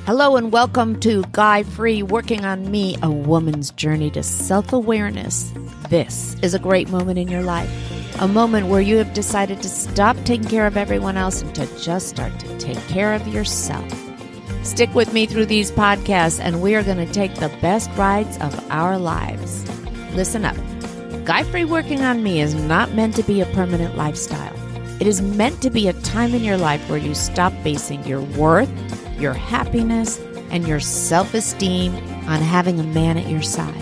Hello and welcome to Guy Free Working on Me, a woman's journey to self-awareness. This is a great moment in your life, a moment where you have decided to stop taking care of everyone else and to just start to take care of yourself. Stick with me through these podcasts and we are going to take the best rides of our lives. Listen up. Guy Free Working on Me is not meant to be a permanent lifestyle. It is meant to be a time in your life where you stop basing your worth, your happiness, and your self-esteem on having a man at your side.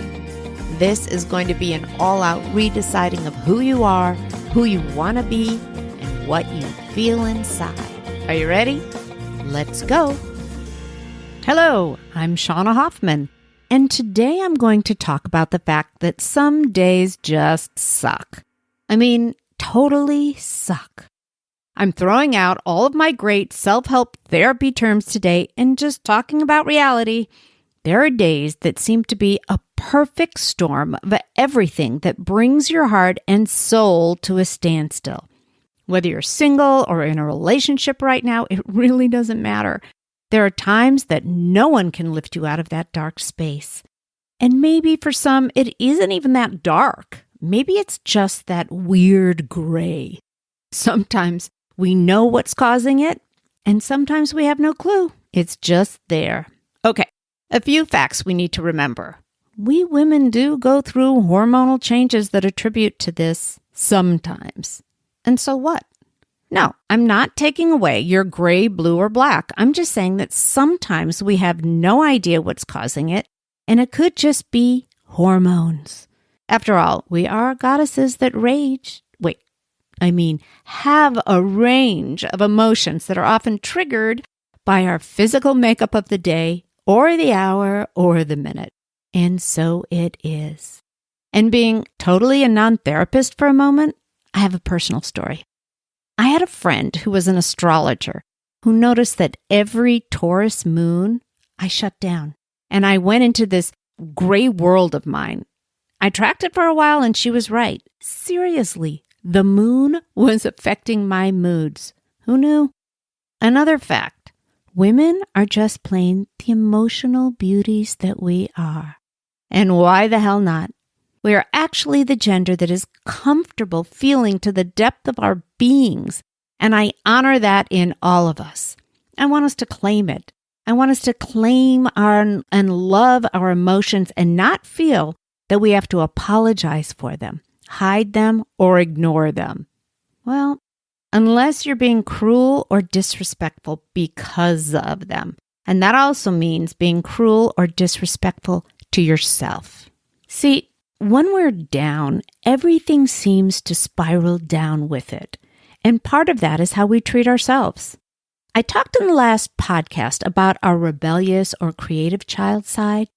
This is going to be an all-out redeciding of who you are, who you want to be, and what you feel inside. Are you ready? Let's go. Hello, I'm Shauna Hoffman, and today I'm going to talk about the fact that some days just suck. I mean, totally suck. I'm throwing out all of my great self-help therapy terms today and just talking about reality. There are days that seem to be a perfect storm of everything that brings your heart and soul to a standstill. Whether you're single or in a relationship right now, it really doesn't matter. There are times that no one can lift you out of that dark space. And maybe for some, it isn't even that dark. Maybe it's just that weird gray. Sometimes we know what's causing it, and sometimes we have no clue. It's just there. Okay, a few facts we need to remember. We women do go through hormonal changes that attribute to this sometimes. And so what? No, I'm not taking away your gray, blue, or black. I'm just saying that sometimes we have no idea what's causing it, and it could just be hormones. After all, we are goddesses that have a range of emotions that are often triggered by our physical makeup of the day or the hour or the minute. And so it is. And being totally a non-therapist for a moment, I have a personal story. I had a friend who was an astrologer who noticed that every Taurus moon, I shut down. And I went into this gray world of mine. I tracked it for a while and she was right. Seriously. The moon was affecting my moods. Who knew? Another fact, women are just plain the emotional beauties that we are. And why the hell not? We are actually the gender that is comfortable feeling to the depth of our beings. And I honor that in all of us. I want us to claim it. I want us to claim and love our emotions and not feel that we have to apologize for them, hide them, or ignore them. Well, unless you're being cruel or disrespectful because of them. And that also means being cruel or disrespectful to yourself. See, when we're down, everything seems to spiral down with it. And part of that is how we treat ourselves. I talked in the last podcast about our rebellious or creative child side.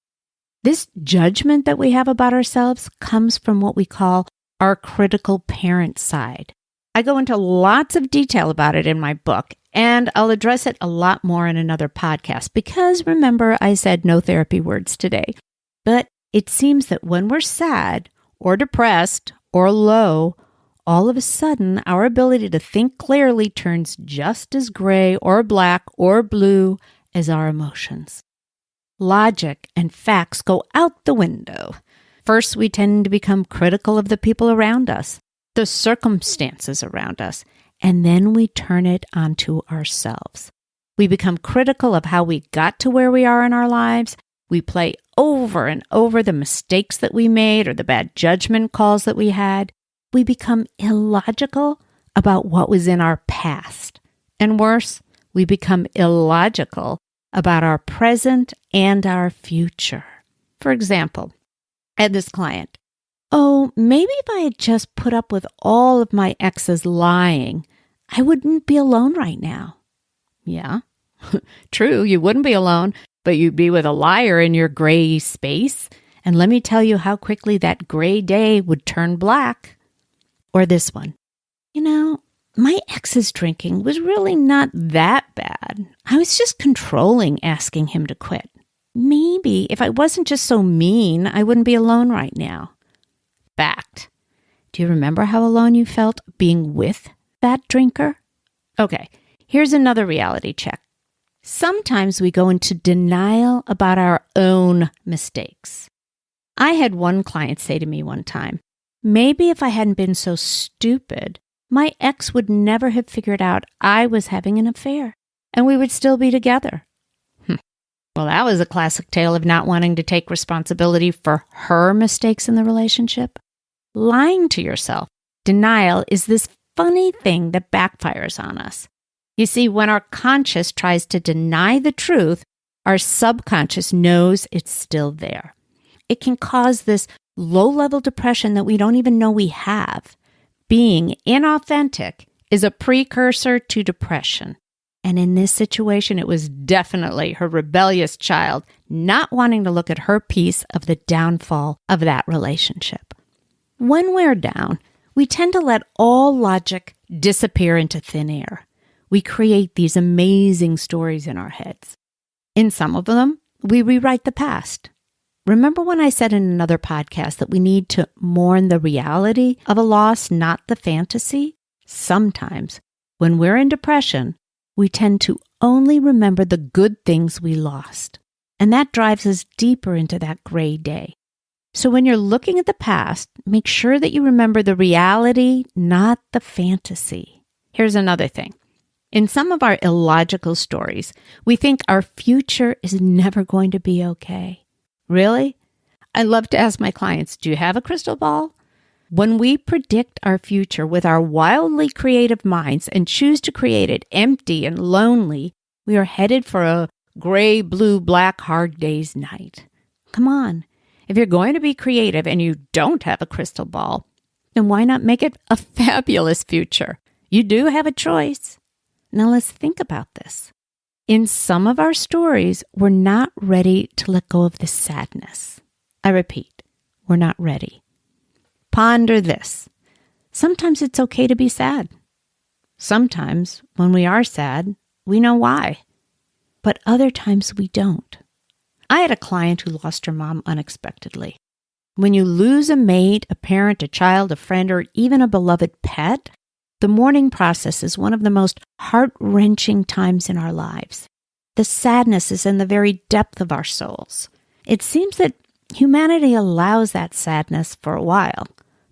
This judgment that we have about ourselves comes from what we call our critical parent side. I go into lots of detail about it in my book, and I'll address it a lot more in another podcast because remember, I said no therapy words today. But it seems that when we're sad or depressed or low, all of a sudden our ability to think clearly turns just as gray or black or blue as our emotions. Logic and facts go out the window. First, we tend to become critical of the people around us, the circumstances around us, and then we turn it onto ourselves. We become critical of how we got to where we are in our lives. We play over and over the mistakes that we made or the bad judgment calls that we had. We become illogical about what was in our past. And worse, we become illogical about our present and our future. For example, I had this client. Oh, maybe if I had just put up with all of my exes lying, I wouldn't be alone right now. Yeah, true, you wouldn't be alone, but you'd be with a liar in your gray space. And let me tell you how quickly that gray day would turn black. Or this one. My ex's drinking was really not that bad. I was just controlling asking him to quit. Maybe if I wasn't just so mean, I wouldn't be alone right now. Fact. Do you remember how alone you felt being with that drinker? Okay, here's another reality check. Sometimes we go into denial about our own mistakes. I had one client say to me one time, maybe if I hadn't been so stupid, my ex would never have figured out I was having an affair, and we would still be together. Well, that was a classic tale of not wanting to take responsibility for her mistakes in the relationship. Lying to yourself, denial, is this funny thing that backfires on us. You see, when our conscious tries to deny the truth, our subconscious knows it's still there. It can cause this low-level depression that we don't even know we have. Being inauthentic is a precursor to depression. And in this situation, it was definitely her rebellious child not wanting to look at her piece of the downfall of that relationship. When we're down, we tend to let all logic disappear into thin air. We create these amazing stories in our heads. In some of them, we rewrite the past. Remember when I said in another podcast that we need to mourn the reality of a loss, not the fantasy? Sometimes, when we're in depression, we tend to only remember the good things we lost. And that drives us deeper into that gray day. So when you're looking at the past, make sure that you remember the reality, not the fantasy. Here's another thing. In some of our illogical stories, we think our future is never going to be okay. Really? I love to ask my clients, do you have a crystal ball? When we predict our future with our wildly creative minds and choose to create it empty and lonely, we are headed for a gray, blue, black, hard day's night. Come on. If you're going to be creative and you don't have a crystal ball, then why not make it a fabulous future? You do have a choice. Now let's think about this. In some of our stories, we're not ready to let go of the sadness. I repeat, we're not ready. Ponder this. Sometimes it's okay to be sad. Sometimes when we are sad, we know why. But other times we don't. I had a client who lost her mom unexpectedly. When you lose a mate, a parent, a child, a friend, or even a beloved pet, the mourning process is one of the most heart-wrenching times in our lives. The sadness is in the very depth of our souls. It seems that humanity allows that sadness for a while,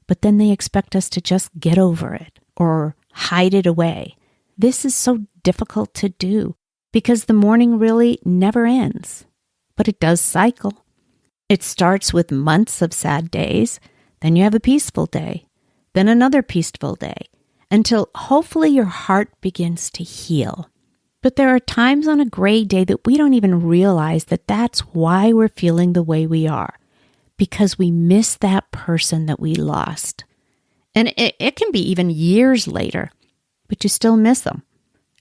but then they expect us to just get over it or hide it away. This is so difficult to do because the mourning really never ends, but it does cycle. It starts with months of sad days, then you have a peaceful day, then another peaceful day, until hopefully your heart begins to heal. But there are times on a gray day that we don't even realize that that's why we're feeling the way we are, because we miss that person that we lost. And it can be even years later, but you still miss them.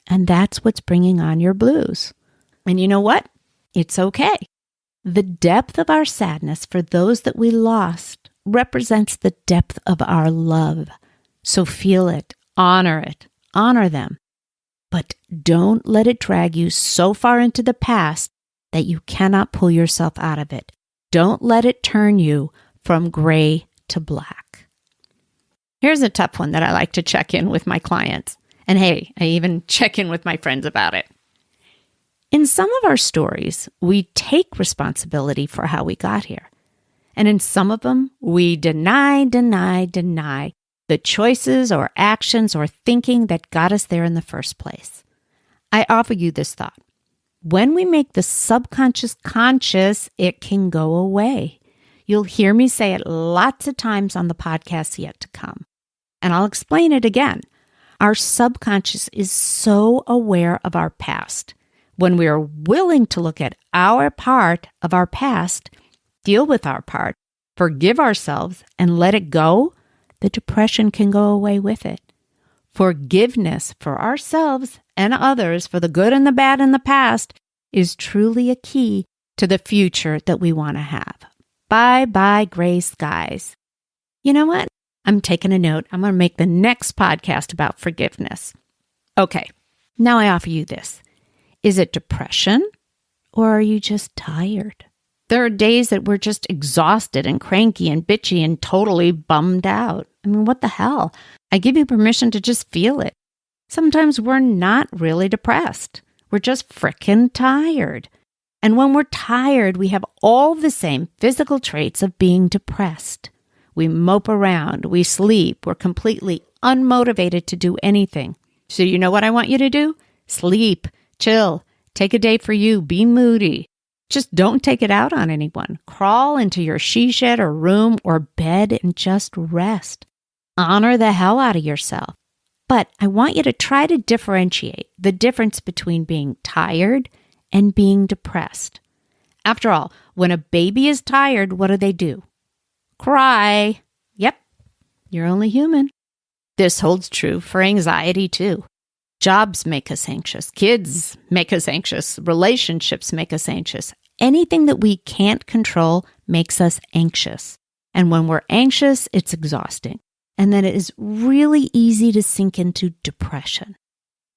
And that's what's bringing on your blues. And you know what? It's okay. The depth of our sadness for those that we lost represents the depth of our love. So feel it, honor them. But don't let it drag you so far into the past that you cannot pull yourself out of it. Don't let it turn you from gray to black. Here's a tough one that I like to check in with my clients. And hey, I even check in with my friends about it. In some of our stories, we take responsibility for how we got here. And in some of them, we deny the choices or actions or thinking that got us there in the first place. I offer you this thought. When we make the subconscious conscious, it can go away. You'll hear me say it lots of times on the podcast yet to come. And I'll explain it again. Our subconscious is so aware of our past. When we are willing to look at our part of our past, deal with our part, forgive ourselves, and let it go, the depression can go away with it. Forgiveness for ourselves and others for the good and the bad in the past is truly a key to the future that we want to have. Bye-bye, gray skies. You know what? I'm taking a note. I'm going to make the next podcast about forgiveness. Okay, now I offer you this. Is it depression or are you just tired? There are days that we're just exhausted and cranky and bitchy and totally bummed out. I mean, what the hell? I give you permission to just feel it. Sometimes we're not really depressed. We're just frickin' tired. And when we're tired, we have all the same physical traits of being depressed. We mope around, we sleep, we're completely unmotivated to do anything. So you know what I want you to do? Sleep, chill, take a day for you, be moody. Just don't take it out on anyone. Crawl into your she shed or room or bed and just rest. Honor the hell out of yourself. But I want you to try to differentiate the difference between being tired and being depressed. After all, when a baby is tired, what do? Cry. Yep, you're only human. This holds true for anxiety too. Jobs make us anxious. Kids make us anxious. Relationships make us anxious. Anything that we can't control makes us anxious. And when we're anxious, it's exhausting. And then it is really easy to sink into depression.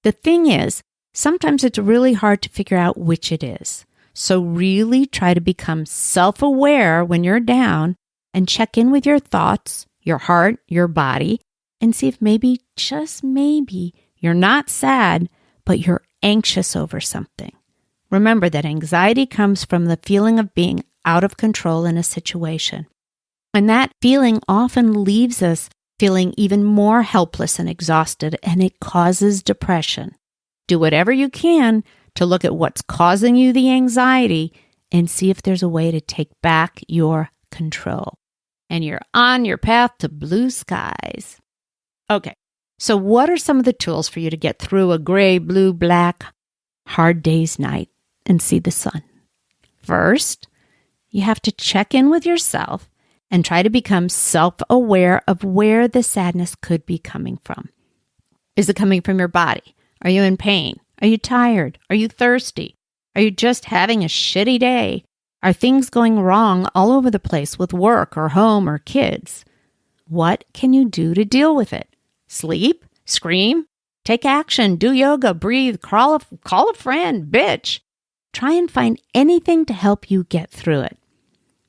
The thing is, sometimes it's really hard to figure out which it is. So really try to become self-aware when you're down and check in with your thoughts, your heart, your body, and see if maybe, just maybe, you're not sad, but you're anxious over something. Remember that anxiety comes from the feeling of being out of control in a situation. And that feeling often leaves us feeling even more helpless and exhausted, and it causes depression. Do whatever you can to look at what's causing you the anxiety and see if there's a way to take back your control. And you're on your path to blue skies. Okay, so what are some of the tools for you to get through a gray, blue, black, hard day's night and see the sun? First, you have to check in with yourself and try to become self-aware of where the sadness could be coming from. Is it coming from your body? Are you in pain? Are you tired? Are you thirsty? Are you just having a shitty day? Are things going wrong all over the place with work or home or kids? What can you do to deal with it? Sleep? Scream? Take action, do yoga, breathe, call a friend, bitch. Try and find anything to help you get through it.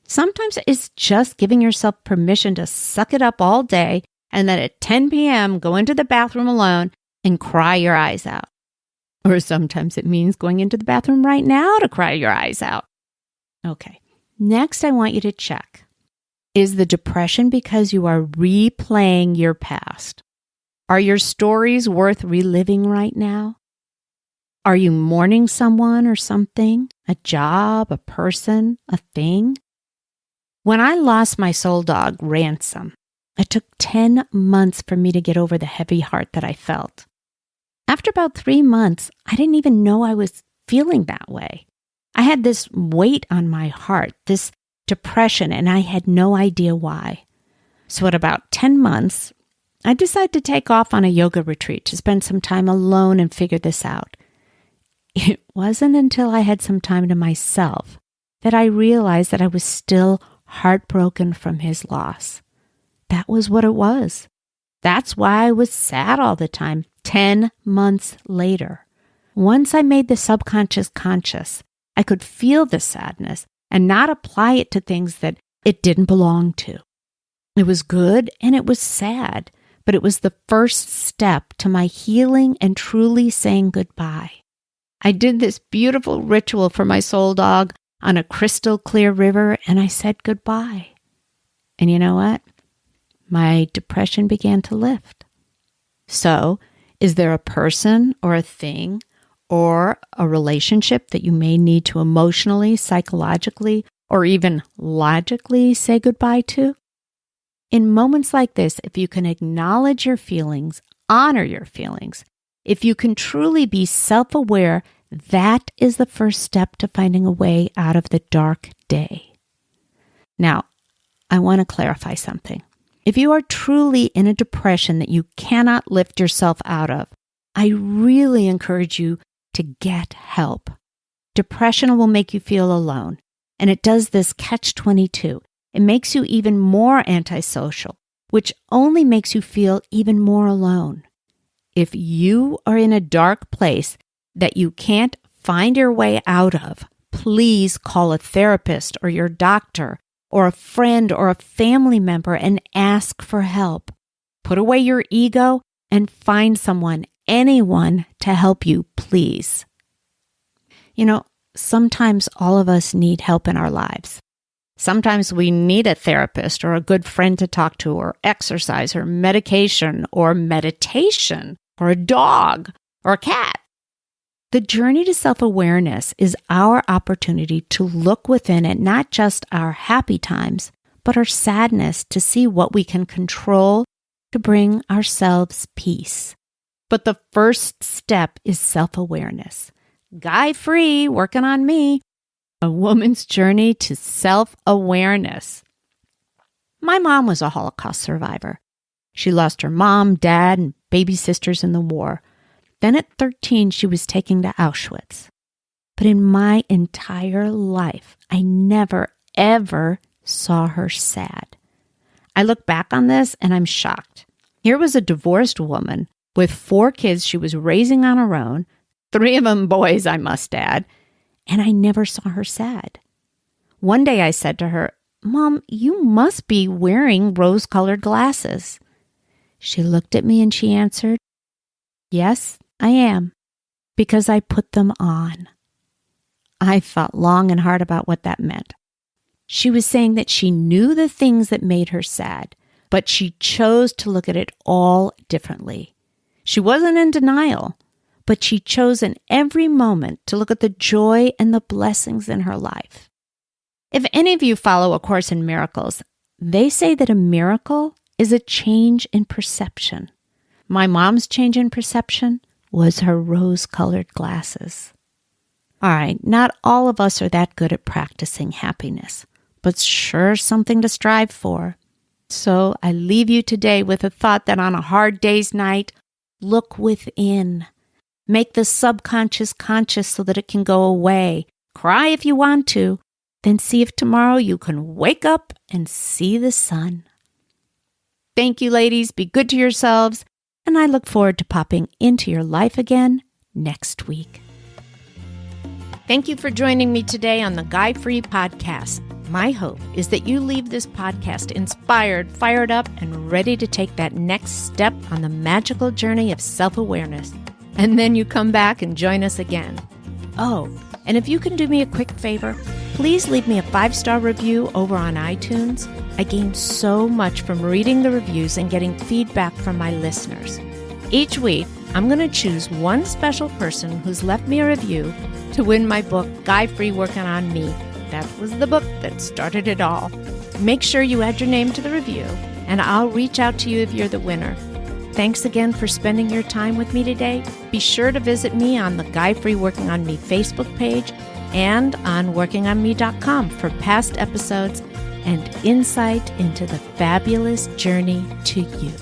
Sometimes it's just giving yourself permission to suck it up all day and then at 10 p.m. go into the bathroom alone and cry your eyes out. Or sometimes it means going into the bathroom right now to cry your eyes out. Okay, next I want you to check. Is the depression because you are replaying your past? Are your stories worth reliving right now? Are you mourning someone or something? A job, a person, a thing? When I lost my soul dog, Ransom, it took 10 months for me to get over the heavy heart that I felt. After about 3 months, I didn't even know I was feeling that way. I had this weight on my heart, this depression, and I had no idea why. So at about 10 months, I decided to take off on a yoga retreat to spend some time alone and figure this out. It wasn't until I had some time to myself that I realized that I was still heartbroken from his loss. That was what it was. That's why I was sad all the time, 10 months later. Once I made the subconscious conscious, I could feel the sadness and not apply it to things that it didn't belong to. It was good and it was sad, but it was the first step to my healing and truly saying goodbye. I did this beautiful ritual for my soul dog on a crystal clear river, and I said goodbye. And you know what? My depression began to lift. So, is there a person or a thing or a relationship that you may need to emotionally, psychologically, or even logically say goodbye to? In moments like this, if you can acknowledge your feelings, honor your feelings, if you can truly be self-aware, that is the first step to finding a way out of the dark day. Now, I want to clarify something. If you are truly in a depression that you cannot lift yourself out of, I really encourage you to get help. Depression will make you feel alone, and it does this catch-22. It makes you even more antisocial, which only makes you feel even more alone. If you are in a dark place that you can't find your way out of, please call a therapist or your doctor or a friend or a family member and ask for help. Put away your ego and find someone, anyone, to help you, please. Sometimes all of us need help in our lives. Sometimes we need a therapist or a good friend to talk to, or exercise, or medication, or meditation, or a dog, or a cat. The journey to self-awareness is our opportunity to look within at not just our happy times, but our sadness, to see what we can control to bring ourselves peace. But the first step is self-awareness. Guy Free, working on me. A woman's journey to self-awareness. My mom was a Holocaust survivor. She lost her mom, dad, and baby sisters in the war. Then at 13, she was taken to Auschwitz. But in my entire life, I never, ever saw her sad. I look back on this and I'm shocked. Here was a divorced woman with 4 kids she was raising on her own, 3 of them boys, I must add, and I never saw her sad. One day I said to her, "Mom, you must be wearing rose-colored glasses." She looked at me and she answered, "Yes, I am, because I put them on." I thought long and hard about what that meant. She was saying that she knew the things that made her sad, but she chose to look at it all differently. She wasn't in denial, but she chose in every moment to look at the joy and the blessings in her life. If any of you follow A Course in Miracles, they say that a miracle is a change in perception. My mom's change in perception was her rose-colored glasses. All right, not all of us are that good at practicing happiness, but sure something to strive for. So I leave you today with a thought that on a hard day's night, look within. Make the subconscious conscious so that it can go away. Cry if you want to. Then see if tomorrow you can wake up and see the sun. Thank you, ladies. Be good to yourselves. And I look forward to popping into your life again next week. Thank you for joining me today on the Guy Free Podcast. My hope is that you leave this podcast inspired, fired up, and ready to take that next step on the magical journey of self-awareness. And then you come back and join us again. Oh, and if you can do me a quick favor, please leave me a 5-star review over on iTunes. I gain so much from reading the reviews and getting feedback from my listeners. Each week, I'm going to choose one special person who's left me a review to win my book, Guy Free Working on Me. That was the book that started it all. Make sure you add your name to the review, and I'll reach out to you if you're the winner. Thanks again for spending your time with me today. Be sure to visit me on the Guy Free Working on Me Facebook page and on workingonme.com for past episodes and insight into the fabulous journey to you.